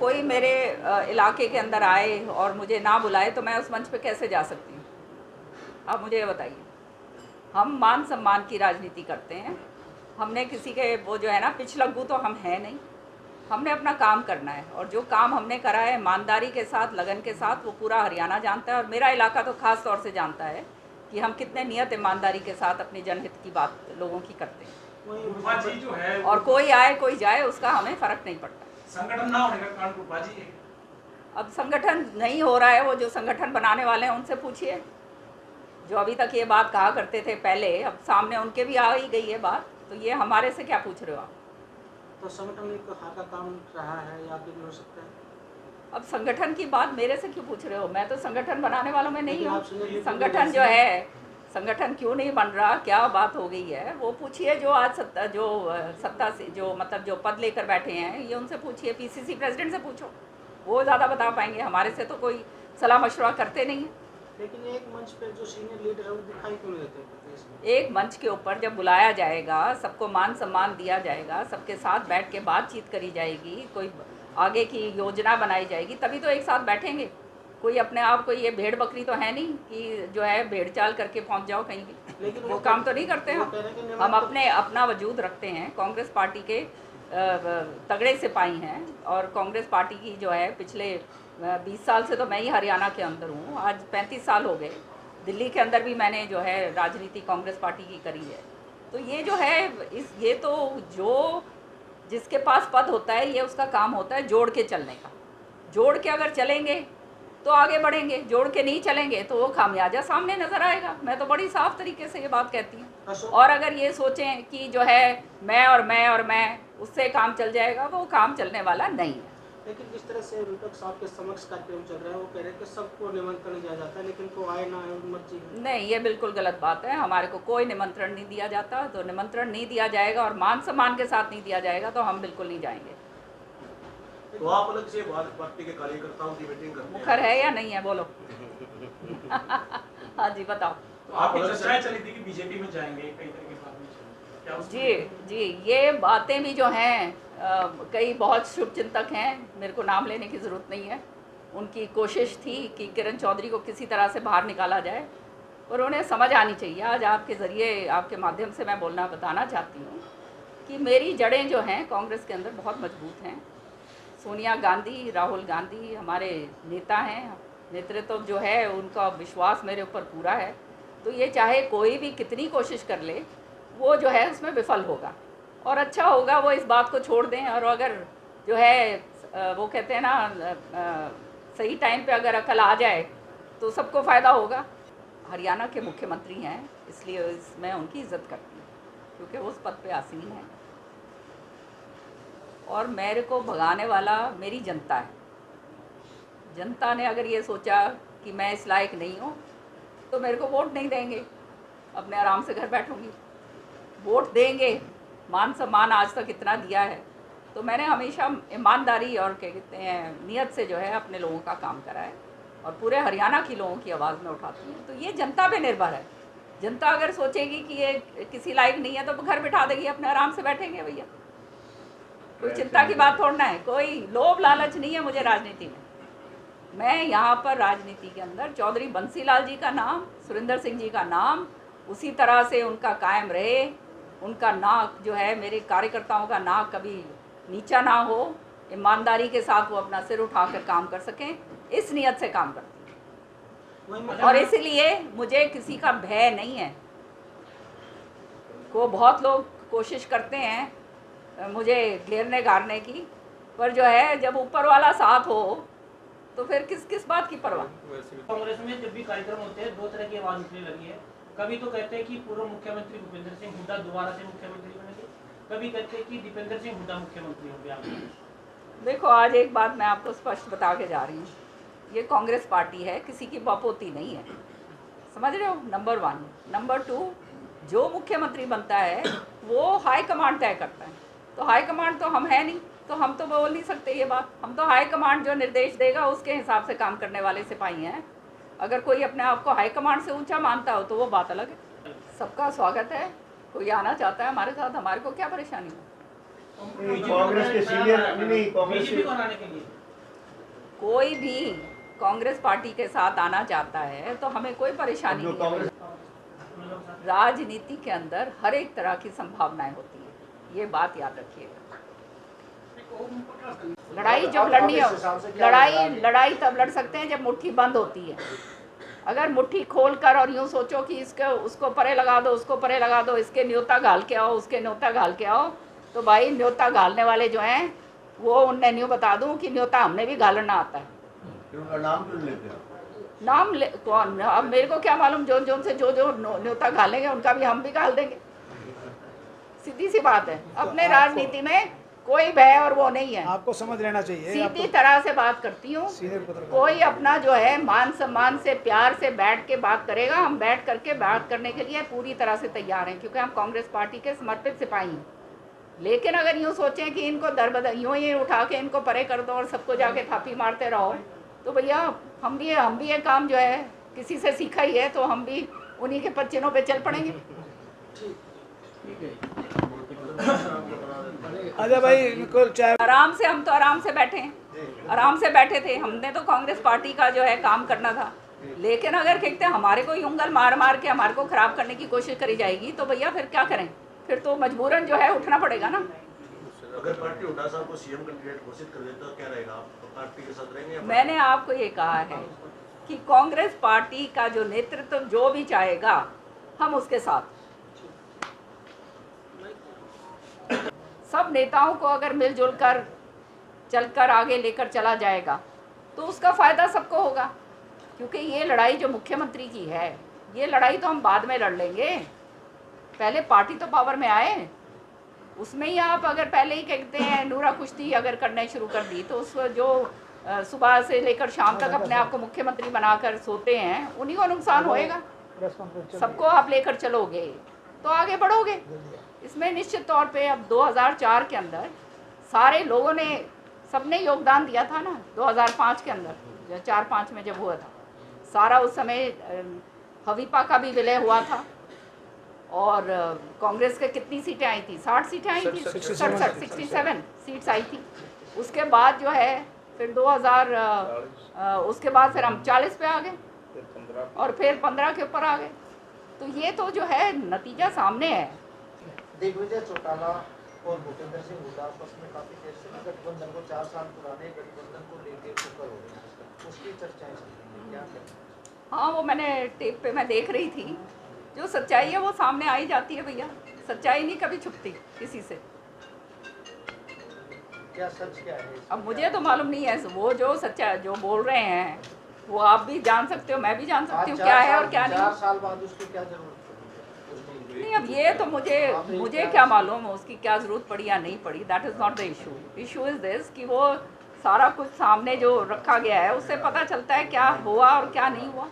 कोई मेरे इलाके के अंदर आए और मुझे ना बुलाए तो मैं उस मंच पे कैसे जा सकती हूँ? आप मुझे ये बताइए। हम मान सम्मान की राजनीति करते हैं। हमने किसी के वो जो है ना पिछलग्गू तो हम हैं नहीं। हमने अपना काम करना है और जो काम हमने करा है ईमानदारी के साथ, लगन के साथ, वो पूरा हरियाणा जानता है और मेरा इलाका तो ख़ास तौर से जानता है कि हम कितने नियत ईमानदारी के साथ अपने जनहित की बात लोगों की करते हैं। जो है और कोई आए कोई जाए उसका हमें फ़र्क नहीं पड़ता। संगठन ना होने का कारण गुटबाजी है। अब संगठन नहीं हो रहा है, वो जो संगठन बनाने वाले हैं उनसे पूछिए। जो अभी तक ये बात कहा करते थे पहले, अब सामने उनके भी आ ही गई है बात, तो ये हमारे से क्या पूछ रहे हो आप? तो संगठन एक हाथ का काम रहा है या आगे भी हो सकता है। अब संगठन की बात मेरे से क्यों पूछ रहे हो? मैं तो संगठन बनाने वालों में नहीं लेकिन हूँ। आप सुनिए, संगठन जो है, संगठन क्यों नहीं बन रहा, क्या बात हो गई है, वो पूछिए जो आज सत्ता से जो मतलब जो पद लेकर बैठे हैं, ये उनसे पूछिए। पीसीसी प्रेसिडेंट से पूछो, वो ज़्यादा बता पाएंगे। हमारे से तो कोई सलाह मशवरा करते नहीं है। लेकिन एक मंच पे जो सीनियर लीडर है वो दिखाई क्यों नहीं देते प्रदेश में? एक मंच के ऊपर जब बुलाया जाएगा, सबको मान सम्मान दिया जाएगा, सबके साथ बैठ के बातचीत करी जाएगी, कोई आगे की योजना बनाई जाएगी, तभी तो एक साथ बैठेंगे। कोई अपने आप को ये भेड़ बकरी तो है नहीं कि जो है भेड़ चाल करके पहुंच जाओ कहीं भी। लेकिन वो काम तो नहीं करते हम अपने अपना वजूद रखते हैं। कांग्रेस पार्टी के तगड़े सिपाही हैं और कांग्रेस पार्टी की जो है पिछले 20 साल से तो मैं ही हरियाणा के अंदर हूँ, आज 35 साल हो गए। दिल्ली के अंदर भी मैंने जो है राजनीति कांग्रेस पार्टी की करी है। तो ये जो है ये तो जो जिसके पास पद होता है, ये उसका काम होता है जोड़ के चलने का। जोड़ के अगर चलेंगे तो आगे बढ़ेंगे, जोड़ के नहीं चलेंगे तो वो खामियाजा सामने नज़र आएगा। मैं तो बड़ी साफ तरीके से ये बात कहती हूँ। और अगर ये सोचें कि जो है मैं उससे काम चल जाएगा, वो काम चलने वाला नहीं है। लेकिन जिस तरह से विपक्ष आपके समक्ष कार्यक्रम चल रहा है, वो कह रहे हैं कि सबको निमंत्रण दिया जाता है लेकिन को आए ना आए मर्जी है। नहीं, ये बिल्कुल गलत बात है। हमारे को कोई निमंत्रण नहीं दिया जाता, तो निमंत्रण नहीं दिया जाएगा और मान सम्मान के साथ नहीं दिया जाएगा तो हम बिल्कुल नहीं जाएंगे। तो आप अलग से पार्टी के कार्यकर्ताओं की मीटिंग करते हैं? मुखर है या नहीं है, बोलो। हाँ जी, बताओ। तो आपकी चर्चाएं चली थी कि बीजेपी में जाएंगे, कई तरह की बात क्या जी, ये बातें भी जो हैं कई बहुत शुभचिंतक हैं, मेरे को नाम लेने की ज़रूरत नहीं है। उनकी कोशिश थी कि किरण चौधरी को किसी तरह से बाहर निकाला जाए, और उन्हें समझ आनी चाहिए। आज आपके ज़रिए, आपके माध्यम से मैं बताना चाहती हूँ कि मेरी जड़ें जो हैं कांग्रेस के अंदर बहुत मजबूत हैं। सोनिया गांधी, राहुल गांधी हमारे नेता हैं, नेतृत्व जो है उनका विश्वास मेरे ऊपर पूरा है। तो ये चाहे कोई भी कितनी कोशिश कर ले, वो जो है उसमें विफल होगा। और अच्छा होगा वो इस बात को छोड़ दें, और अगर जो है वो कहते हैं ना सही टाइम पे अगर अकल आ जाए तो सबको फ़ायदा होगा। हरियाणा के मुख्यमंत्री हैं, इसलिए मैं उनकी इज़्ज़त करती हूँ क्योंकि वो उस पद पे आसीन हैं। और मेरे को भगाने वाला मेरी जनता है। जनता ने अगर ये सोचा कि मैं इस लायक नहीं हूँ तो मेरे को वोट नहीं देंगे, अपने आराम से घर बैठूँगी। वोट देंगे, मान सम्मान आज तक इतना दिया है, तो मैंने हमेशा ईमानदारी और क्या कहते हैं नियत से जो है अपने लोगों का काम करा है और पूरे हरियाणा की लोगों की आवाज़ में उठाती हूँ। तो ये जनता पे निर्भर है। जनता अगर सोचेगी कि ये किसी लायक नहीं है तो घर बिठा देगी, अपने आराम से बैठेंगे भैया। कोई चिंता की बात थोड़ना है, कोई लोभ लालच नहीं है मुझे राजनीति में। मैं यहाँ पर राजनीति के अंदर चौधरी बंसीलाल जी का नाम, सुरेंद्र सिंह जी का नाम उसी तरह से उनका कायम रहे, उनका नाक जो है मेरे कार्यकर्ताओं का नाक कभी नीचा ना हो, ईमानदारी के साथ वो अपना सिर उठाकर काम कर सकें, इस नियत से काम करती हूँ। और इसलिए मुझे किसी का भय नहीं है। को बहुत लोग कोशिश करते हैं मुझे घेरने गारने की, पर जो है जब ऊपर वाला साथ हो तो फिर किस बात की परवाह। कांग्रेस में जब भी कार्यक्रम होते हैं दो तरह की आवाज उठने लगी है। कभी तो कहते हैं कि पूर्व मुख्यमंत्री भूपेंद्र सिंह हुड्डा दोबारा से मुख्यमंत्री बनेंगे, कभी कहते हैं कि दीपेंद्र सिंह हुड्डा मुख्यमंत्री होंगे। देखो, आज एक बात मैं आपको स्पष्ट बता के जा रही हूँ, ये कांग्रेस पार्टी है, किसी की बपोती नहीं है, समझ रहे हो, नंबर 1। नंबर 2, जो मुख्यमंत्री बनता है वो हाई कमांड तय करता है। तो हाई कमांड तो हम है नहीं, तो हम तो बोल नहीं सकते ये बात। हम तो हाई कमांड जो निर्देश देगा उसके हिसाब से काम करने वाले सिपाही हैं। अगर कोई अपने आप को हाई कमांड से ऊंचा मानता हो तो वो बात अलग है। सबका स्वागत है, कोई आना चाहता है हमारे साथ, हमारे को क्या परेशानी है। कांग्रेस के सीनियर नहीं, कांग्रेस बीजेपी को हराने के लिए कोई भी कांग्रेस पार्टी के साथ आना चाहता है तो हमें कोई परेशानी नहीं है। राजनीति के अंदर हर एक तरह की संभावनाएं होती है, ये बात याद रखिएगा। लड़ाई जब लड़नी हो, लड़ाई तब लड़ सकते हैं जब मुट्ठी बंद होती है। अगर मुट्ठी खोल कर और यूँ सोचो कि उसको परे लगा दो, उसको परे लगा दो, इसके न्योता घाल के आओ, उसके न्योता घाल के आओ, तो भाई न्योता घालने वाले जो हैं वो उनने न्यू बता दूं कि न्योता हमने भी घालना आता है। नाम क्यों लेते हैं? नाम ले कौन, अब मेरे को क्या मालूम, जोन से जो न्योता घालेंगे उनका भी हम भी घाल देंगे। सीधी सी बात है, अपने राजनीति में कोई भय और वो नहीं है। आपको समझ लेना चाहिए। सीधी तरह से बात करती हूँ। कोई अपना जो है मान सम्मान से प्यार से बैठ के बात करेगा, हम बैठ करके बात करने के लिए पूरी तरह से तैयार हैं, क्योंकि हम कांग्रेस पार्टी के समर्पित सिपाही हैं। लेकिन अगर यूँ सोचें कि इनको दरबदर यूँ ही उठा के इनको परे कर दो और सबको जाके थापी मारते रहो, तो भैया हम भी ये काम जो है किसी से सीखा ही है, तो हम भी उन्हीं के पच्चीनों पे चल पड़ेंगे। अजय भाई चाहे आराम से, हम तो आराम से बैठे हैं, आराम से बैठे थे। हमने तो कांग्रेस पार्टी का जो है काम करना था, लेकिन अगर कहते हमारे को उंगल मार मार के हमारे को खराब करने की कोशिश करी जाएगी तो भैया फिर क्या करें, फिर तो मजबूरन जो है उठना पड़ेगा ना। अगर पार्टी हुड्डा साहब को सीएम कैंडिडेट घोषित कर देता तो क्या रहेगा? आप पार्टी के साथ रहेंगे? मैंने आपको ये कहा है कि कांग्रेस पार्टी का जो नेतृत्व जो भी चाहेगा हम उसके साथ। सब नेताओं को अगर मिलजुल कर चलकर आगे लेकर चला जाएगा तो उसका फ़ायदा सबको होगा, क्योंकि ये लड़ाई जो मुख्यमंत्री की है, ये लड़ाई तो हम बाद में लड़ लेंगे। पहले पार्टी तो पावर में आए, उसमें ही आप अगर पहले ही कहते हैं नूरा कुश्ती अगर करने शुरू कर दी तो उस जो सुबह से लेकर शाम तक अपने आप को मुख्यमंत्री बनाकर सोते हैं उन्हीं को नुकसान होएगा। सबको आप लेकर चलोगे तो आगे बढ़ोगे। इसमें निश्चित तौर पे अब 2004 के अंदर सारे लोगों ने, सबने योगदान दिया था ना। 2005 के अंदर 4-5 में जब हुआ था सारा, उस समय हवीपा का भी विलय हुआ था और कांग्रेस के कितनी सीटें आई थी? 60 सीटें आई थी, 67 सीट्स आई थी। उसके बाद जो है फिर 2000 उसके बाद फिर हम 40 पे आ गए और फिर 15 के ऊपर आ गए। तो ये तो जो है नतीजा सामने है। दिग्विजय चौटाला और भूपेंद्र सिंह हुड्डा आपस में काफी देर से गठबंधन को 4 साल पुराने गठबंधन को लेकर शुक्र हो रहे हैं, उसकी चर्चाएं चल रही हैं, क्या करें? हाँ, वो मैंने टेप पे मैं देख रही थी। जो सच्चाई है वो सामने आ ही जाती है भैया, सच्चाई नहीं कभी छुपती किसी से। क्या सच क्या है? अब मुझे तो मालूम नहीं है, वो जो सच्चा जो बोल रहे हैं वो आप भी जान सकते हो, मैं भी जान सकती हूँ क्या है और क्या नहीं। 4 साल बाद उसकी क्या जरूरत पड़ी? नहीं, अब ये तो मुझे क्या मालूम उसकी क्या ज़रूरत पड़ी या नहीं पड़ी। That is not the issue. Issue is this कि वो सारा कुछ सामने जो रखा गया है उससे पता चलता है क्या हुआ और क्या नहीं हुआ।